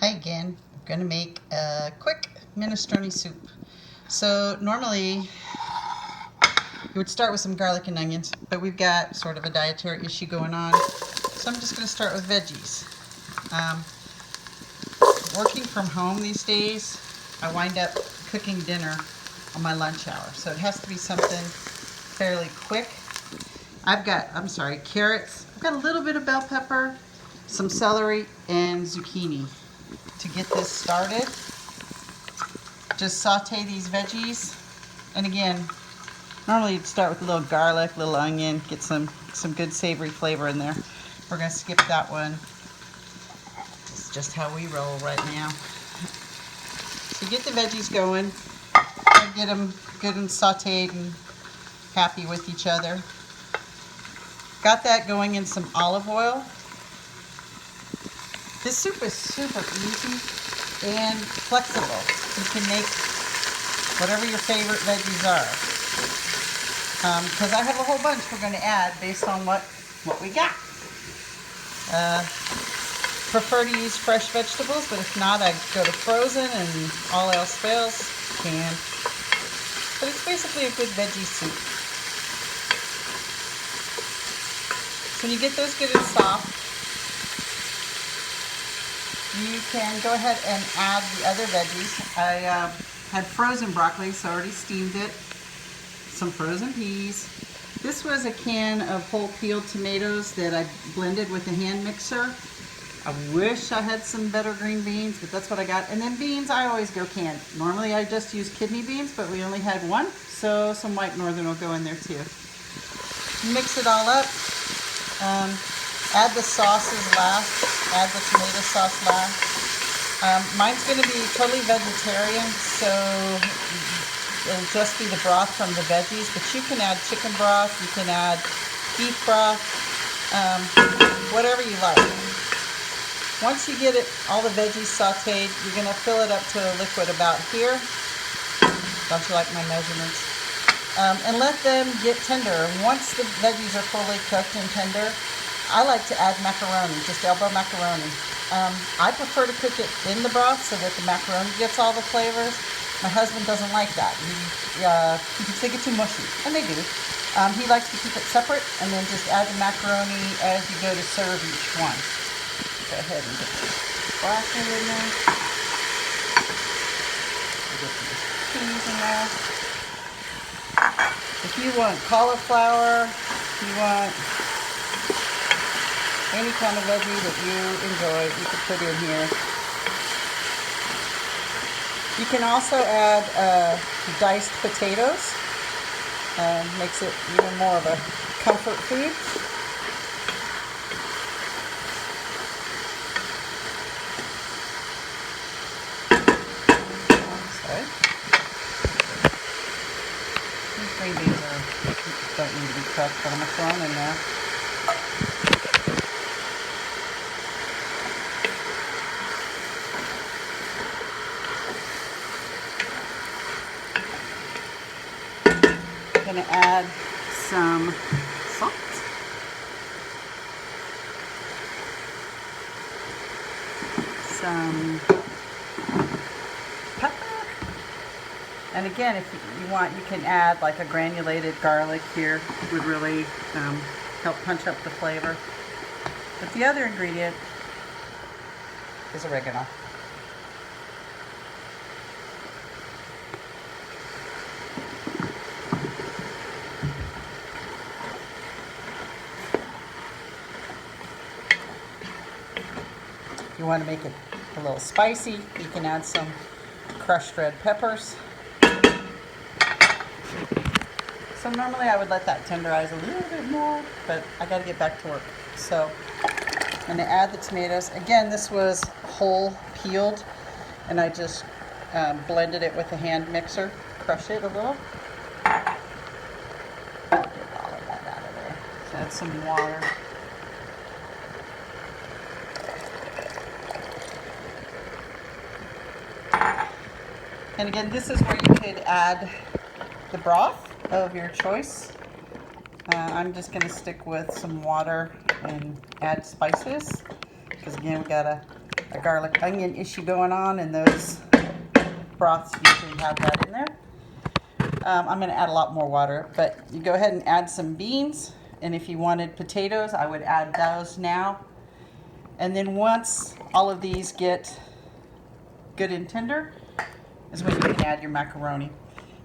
Hi again. I'm going to make a quick minestrone soup. So normally you would start with some garlic and onions, but we've got sort of a dietary issue going on. So I'm just going to start with veggies. Working from home these days, I wind up cooking dinner on my lunch hour. So it has to be something fairly quick. Carrots. I've got a little bit of bell pepper, some celery, and zucchini. To get this started, just saute these veggies. And again, normally you'd start with a little garlic, a little onion, get some good savory flavor in there. We're going to skip that one. It's just how we roll right now. So get the veggies going, get them good and sauteed and happy with each other. Got that going in some olive oil. This soup is super easy and flexible. You can make whatever your favorite veggies are. Because I have a whole bunch we're going to add based on what we got. Prefer to use fresh vegetables, but if not, I go to frozen, and all else fails, canned. But it's basically a good veggie soup. So when you get those good and soft, you can go ahead and add the other veggies. I had frozen broccoli, so I already steamed it. Some frozen peas. This was a can of whole peeled tomatoes that I blended with a hand mixer. I wish I had some better green beans, but that's what I got. And then beans, I always go canned. Normally I just use kidney beans, but we only had one, so some white northern will go in there too. Mix it all up. Add the sauces last. Add the tomato sauce last. Mine's going to be totally vegetarian, so it'll just be the broth from the veggies, but you can add chicken broth, you can add beef broth, whatever you like. Once you get all the veggies sauteed, you're going to fill it up to a liquid about here. Don't you like my measurements? And let them get tender. Once the veggies are fully cooked and tender, I like to add macaroni, just elbow macaroni. I prefer to cook it in the broth so that the macaroni gets all the flavors. My husband doesn't like that. He thinks they get too mushy, and they do. He likes to keep it separate and then just add the macaroni as you go to serve each one. Go ahead and get the broccoli in there. Get the peas in there. If you want cauliflower, if you want any kind of veggie that you enjoy, you can put in here. You can also add diced potatoes. Makes it even more of a comfort food. Sorry. These green beans don't need to be cooked, but I'm going to throw them in there. I'm going to add some salt, some pepper, and again, if you want, you can add like a granulated garlic here. It would really help punch up the flavor. But the other ingredient is oregano. If you want to make it a little spicy, you can add some crushed red peppers. So normally I would let that tenderize a little bit more, but I got to get back to work. So I'm going to add the tomatoes. Again, this was whole peeled, and I just blended it with a hand mixer. Crush it a little. Get all of that out of there. So add some water. And again, this is where you could add the broth of your choice. I'm just going to stick with some water and add spices, because again, we got a a garlic onion issue going on, and those broths usually have that in there. I'm going to add a lot more water, but you go ahead and add some beans, and if you wanted potatoes, I would add those now. And then once all of these get good and tender is when you can add your macaroni.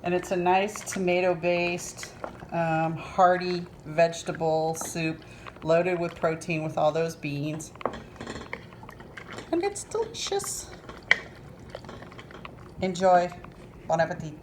And it's a nice tomato-based, hearty vegetable soup loaded with protein with all those beans. And it's delicious. Enjoy. Bon appetit.